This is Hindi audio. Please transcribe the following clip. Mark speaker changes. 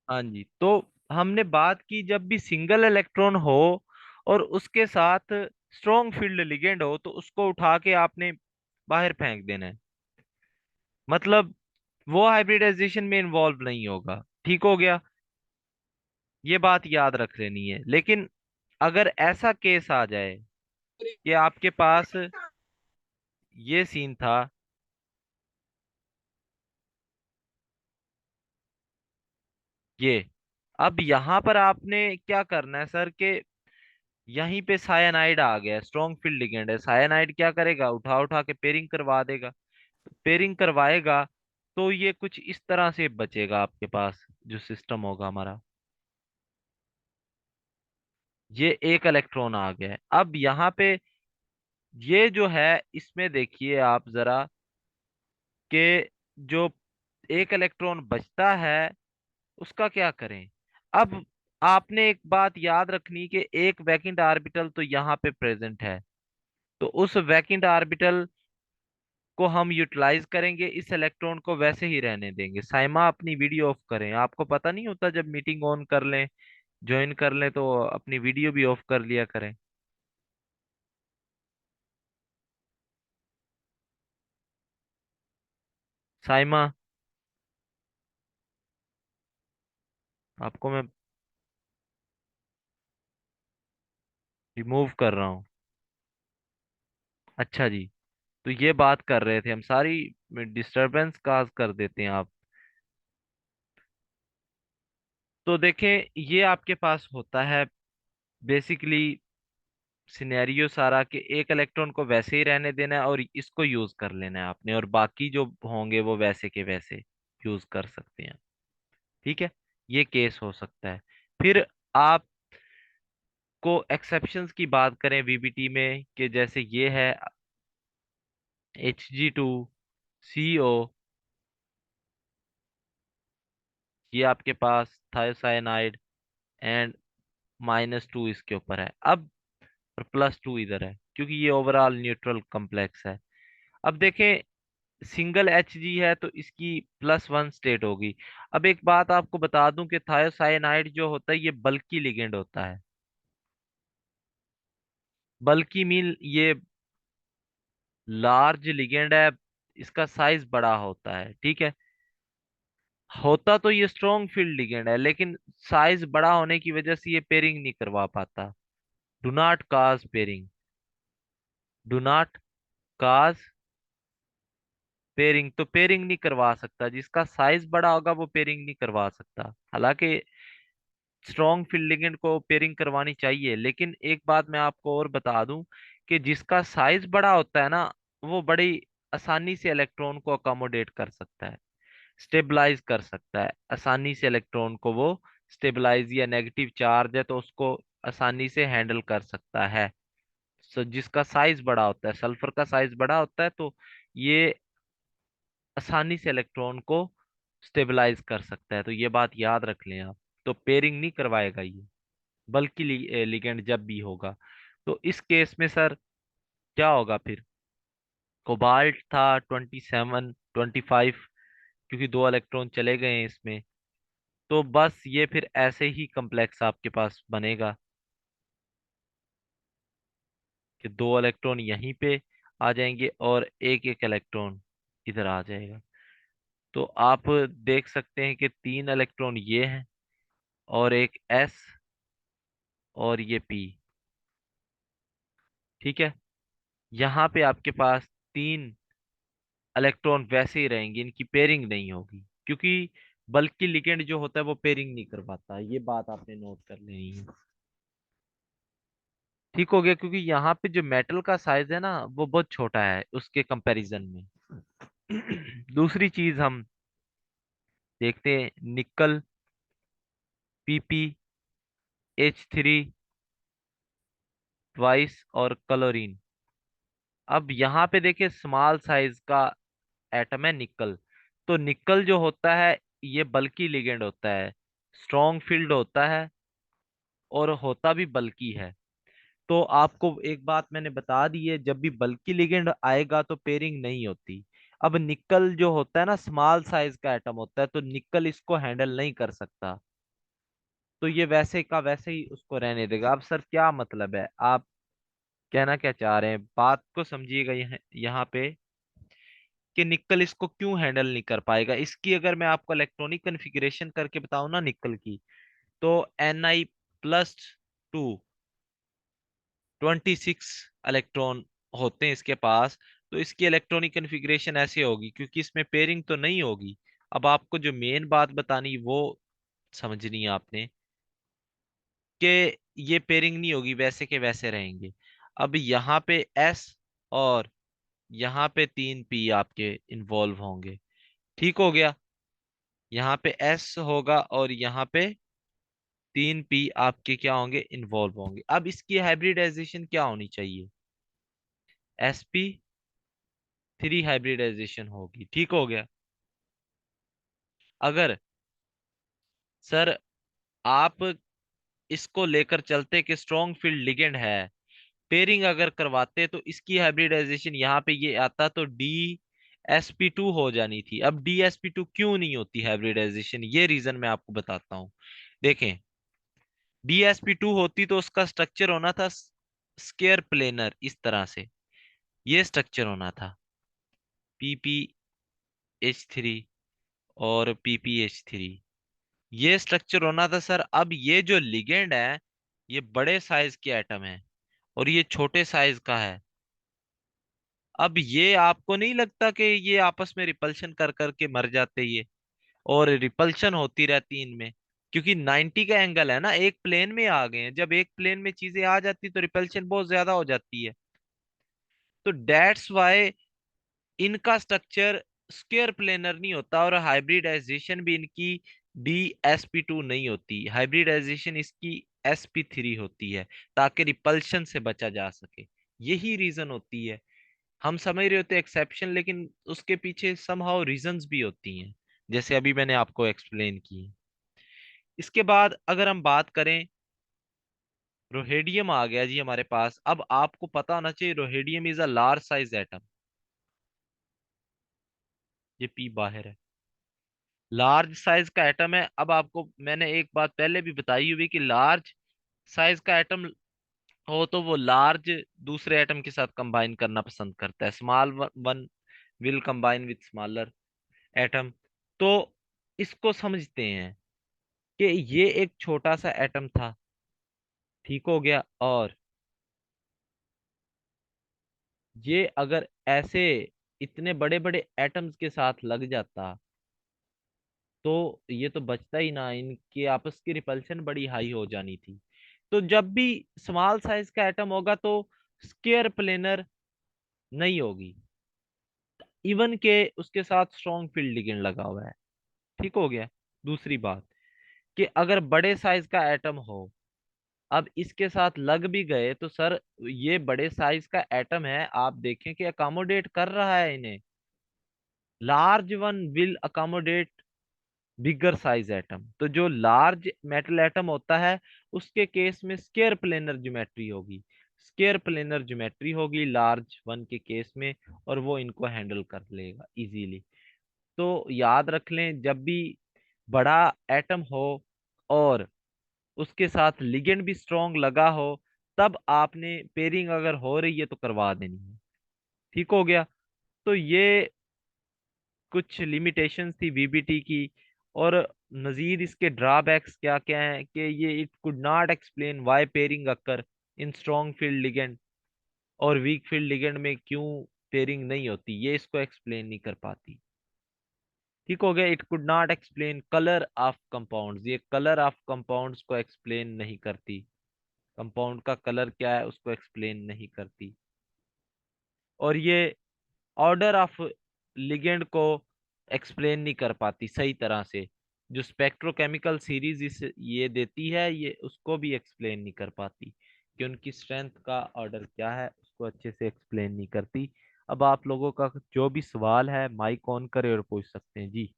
Speaker 1: हाँ जी, तो हमने बात की जब भी सिंगल इलेक्ट्रॉन हो और उसके साथ स्ट्रॉन्ग फील्ड लिगेंड हो तो उसको उठा के आपने बाहर फेंक देना है। मतलब वो हाइब्रिडाइजेशन में इन्वॉल्व नहीं होगा। ठीक हो गया, ये बात याद रख लेनी है। लेकिन अगर ऐसा केस आ जाए कि आपके पास ये सीन था, ये अब यहां पर आपने क्या करना है सर कि यहीं पे सायानाइड आ गया, स्ट्रॉन्ग फील्ड लिगेंड है, सायानाइड क्या करेगा, उठा उठा के पेयरिंग करवा देगा। पेयरिंग करवाएगा तो ये कुछ इस तरह से बचेगा आपके पास जो सिस्टम होगा हमारा। ये एक इलेक्ट्रॉन आ गया है। अब यहाँ पे ये जो है, इसमें देखिए आप जरा कि जो एक इलेक्ट्रॉन बचता है उसका क्या करें। अब आपने एक बात याद रखनी कि एक वैकेंट ऑर्बिटल तो यहाँ पे प्रेजेंट है, तो उस वैकेंट ऑर्बिटल को हम यूटिलाइज करेंगे, इस इलेक्ट्रॉन को वैसे ही रहने देंगे। साइमा अपनी वीडियो ऑफ करें, आपको पता नहीं होता जब मीटिंग ऑन कर लें, ज्वाइन कर लें तो अपनी वीडियो भी ऑफ कर लिया करें। साइमा, आपको मैं रिमूव कर रहा हूँ। अच्छा जी, तो ये बात कर रहे थे हम, सारी डिस्टरबेंस काज कर देते हैं आप। तो देखें, ये आपके पास होता है बेसिकली सिनेरियो सारा कि एक इलेक्ट्रॉन को वैसे ही रहने देना है और इसको यूज कर लेना है आपने, और बाकी जो होंगे वो वैसे के वैसे यूज कर सकते हैं। ठीक है, ये केस हो सकता है। फिर आप को एक्सेप्शंस की बात करें वीबीटी में, कि जैसे ये है Hg2CO, ये आपके पास थायोसाइनाइड एंड -2 इसके ऊपर है अब, और +2 इधर है क्योंकि ये ओवरऑल न्यूट्रल कॉम्प्लेक्स है। अब देखें, सिंगल Hg है तो इसकी +1 स्टेट होगी। अब एक बात आपको बता दूं कि थायोसाइनाइड जो होता है ये बल्की लिगेंड होता है। बल्की मीन ये लार्ज लिगेंड है, इसका साइज बड़ा होता है। ठीक है, होता तो ये स्ट्रॉन्ग फील्ड लिगेंड है लेकिन साइज बड़ा होने की वजह से ये पेयरिंग नहीं करवा पाता। Do not cause pairing, do not cause pairing, तो पेयरिंग नहीं करवा सकता, जिसका साइज बड़ा होगा वो पेयरिंग नहीं करवा सकता। हालांकि स्ट्रॉन्ग फील्ड लिगेंड को पेयरिंग करवानी चाहिए, लेकिन एक बात मैं आपको और बता दूं कि जिसका साइज बड़ा होता है ना, वो बड़ी आसानी से इलेक्ट्रॉन को अकोमोडेट कर सकता है, स्टेबलाइज कर सकता है आसानी से इलेक्ट्रॉन को। वो स्टेबलाइज या नेगेटिव चार्ज है तो उसको आसानी से हैंडल कर सकता है। सो जिसका साइज बड़ा होता है, सल्फर का साइज बड़ा होता है, तो ये आसानी से इलेक्ट्रॉन को स्टेबलाइज कर सकता है। तो ये बात याद रख लें आप। तो पेयरिंग नहीं करवाएगा ये, बल्कि लिगेंड जब भी होगा। तो इस केस में सर क्या होगा फिर, कोबाल्ट था 27 25, क्योंकि दो इलेक्ट्रॉन चले गए हैं इसमें, तो बस ये फिर ऐसे ही कम्प्लेक्स आपके पास बनेगा कि दो इलेक्ट्रॉन यहीं पे आ जाएंगे और एक एक इलेक्ट्रॉन इधर आ जाएगा। तो आप देख सकते हैं कि तीन इलेक्ट्रॉन ये हैं और एक S और ये P। ठीक है, यहाँ पे आपके पास तीन इलेक्ट्रॉन वैसे ही रहेंगे, इनकी पेयरिंग नहीं होगी, क्योंकि बल्कि लिगेंड जो होता है वो पेयरिंग नहीं करवाता। ये बात आपने नोट कर लेनी है। ठीक हो गया, क्योंकि यहाँ पे जो मेटल का साइज है ना वो बहुत छोटा है उसके कंपैरिजन में। दूसरी चीज हम देखते हैं, निकल, Pp, H3 ट्वाइस और क्लोरीन। अब यहाँ पे देखिए स्मॉल साइज का एटम है निकल। तो निकल जो होता है ये बल्की लिगेंड होता है, स्ट्रॉन्ग फील्ड होता है और होता भी बल्की है। तो आपको एक बात मैंने बता दी है, जब भी बल्की लिगेंड आएगा तो पेयरिंग नहीं होती। अब निकल जो होता है ना स्मॉल साइज का एटम होता है, तो निकल इसको हैंडल नहीं कर सकता। तो ये वैसे का वैसे ही उसको रहने देगा। अब सर क्या मतलब है, आप कहना क्या चाह रहे हैं, बात को समझिएगा यहाँ पे कि निकल इसको क्यों हैंडल नहीं कर पाएगा। इसकी अगर मैं आपको इलेक्ट्रॉनिक कॉन्फ़िगरेशन करके बताऊं ना निकल की, तो Ni+2 26 इलेक्ट्रॉन होते हैं इसके पास। तो इसकी इलेक्ट्रॉनिक कॉन्फ़िगरेशन ऐसे होगी, क्योंकि इसमें पेयरिंग तो नहीं होगी। अब आपको जो मेन बात बतानी वो समझनी है आपने, कि ये पेयरिंग नहीं होगी, वैसे के वैसे रहेंगे। अब यहाँ पे एस और यहाँ पे 3p आपके इन्वॉल्व होंगे। ठीक हो गया, यहाँ पे एस होगा और यहाँ पे 3p आपके क्या होंगे, इन्वॉल्व होंगे। अब इसकी हाइब्रिडाइजेशन क्या होनी चाहिए, sp3 हाइब्रिडाइजेशन होगी। ठीक हो गया। अगर सर आप इसको लेकर चलते कि स्ट्रॉन्ग फील्ड लिगेंड है, पेयरिंग अगर करवाते तो इसकी हाइब्रिडाइजेशन यहाँ पे ये आता तो DsP2 हो जानी थी। अब DsP2 क्यों नहीं होती हाइब्रिडाइजेशन, ये रीजन मैं आपको बताता हूँ। देखें, DsP2 होती तो उसका स्ट्रक्चर होना था स्केयर प्लेनर, इस तरह से ये स्ट्रक्चर होना था, PpH3 और PpH3, ये स्ट्रक्चर होना था सर। अब ये जो लिगेंड है, ये बड़े साइज के एटम है और ये छोटे साइज का है। अब ये आपको नहीं लगता कि ये आपस में रिपल्शन कर करके मर जाते ये, और रिपल्शन होती रहती इनमें, क्योंकि 90 का एंगल है ना, एक प्लेन में आ गए हैं। जब एक प्लेन में चीजें आ जाती तो रिपल्शन बहुत ज्यादा हो जाती है। तो डेट्स वाई इनका स्ट्रक्चर स्क्वायर प्लेनर नहीं होता, और हाइब्रिडाइजेशन भी इनकी DsP2 नहीं होती, हाइब्रिडाइजेशन इसकी sp3 होती है, ताकि रिपल्शन से बचा जा सके। यही रीजन होती है। हम समझ रहे होते एक्सेप्शन, लेकिन उसके पीछे समहाउ रीजंस भी होती हैं, जैसे अभी मैंने आपको एक्सप्लेन की। इसके बाद अगर हम बात करें, रोहेडियम आ गया जी हमारे पास। अब आपको पता होना चाहिए rhodium is a large size atom. ये पी बाहर है, लार्ज साइज का एटम है। अब आपको मैंने एक बात पहले भी बताई हुई कि लार्ज साइज का एटम हो तो वो लार्ज दूसरे एटम के साथ कंबाइन करना पसंद करता है, small one will combine with smaller atom. तो इसको समझते हैं कि ये एक छोटा सा एटम था। ठीक हो गया, और ये अगर ऐसे इतने बड़े बड़े एटम्स के साथ लग जाता तो ये तो बचता ही ना, इनके आपस की रिपल्शन बड़ी हाई हो जानी थी। तो जब भी स्मॉल साइज का एटम होगा तो स्केयर प्लेनर नहीं होगी, इवन के उसके साथ स्ट्रॉन्ग फील्ड लिगेंड लगा हुआ है। ठीक हो गया। दूसरी बात कि अगर बड़े साइज का एटम हो, अब इसके साथ लग भी गए तो सर ये बड़े साइज का एटम है, आप देखें कि अकोमोडेट कर रहा है इन्हें। Large one will accommodate bigger size atom. तो जो लार्ज मेटल एटम होता है उसके केस में स्केयर प्लेनर ज्योमेट्री होगी, स्केयर प्लेनर ज्योमेट्री होगी लार्ज वन के केस में, और वो इनको हैंडल कर लेगा इजीली। तो याद रख लें, जब भी बड़ा एटम हो और उसके साथ लिगेंड भी स्ट्रॉन्ग लगा हो, तब आपने पेयरिंग अगर हो रही है तो करवा देनी है। ठीक हो गया। तो ये कुछ लिमिटेशंस थी VBT की। और मजीद इसके ड्रॉबैक्स क्या क्या हैं, कि ये it could not explain why pairing occur in strong field ligand, और वीक फील्ड लिगेंड में क्यों पेयरिंग नहीं होती, ये इसको एक्सप्लेन नहीं कर पाती। ठीक हो गया। It could not explain colour of compounds, ये कलर ऑफ कंपाउंड्स को एक्सप्लेन नहीं करती, कंपाउंड का कलर क्या है उसको एक्सप्लेन नहीं करती। और ये ऑर्डर ऑफ लिगेंड को एक्सप्लेन नहीं कर पाती सही तरह से। जो स्पेक्ट्रोकेमिकल सीरीज इस ये देती है, ये उसको भी एक्सप्लेन नहीं कर पाती, कि उनकी स्ट्रेंथ का ऑर्डर क्या है उसको अच्छे से एक्सप्लेन नहीं करती। अब आप लोगों का जो भी सवाल है माइक ऑन करे और पूछ सकते हैं जी।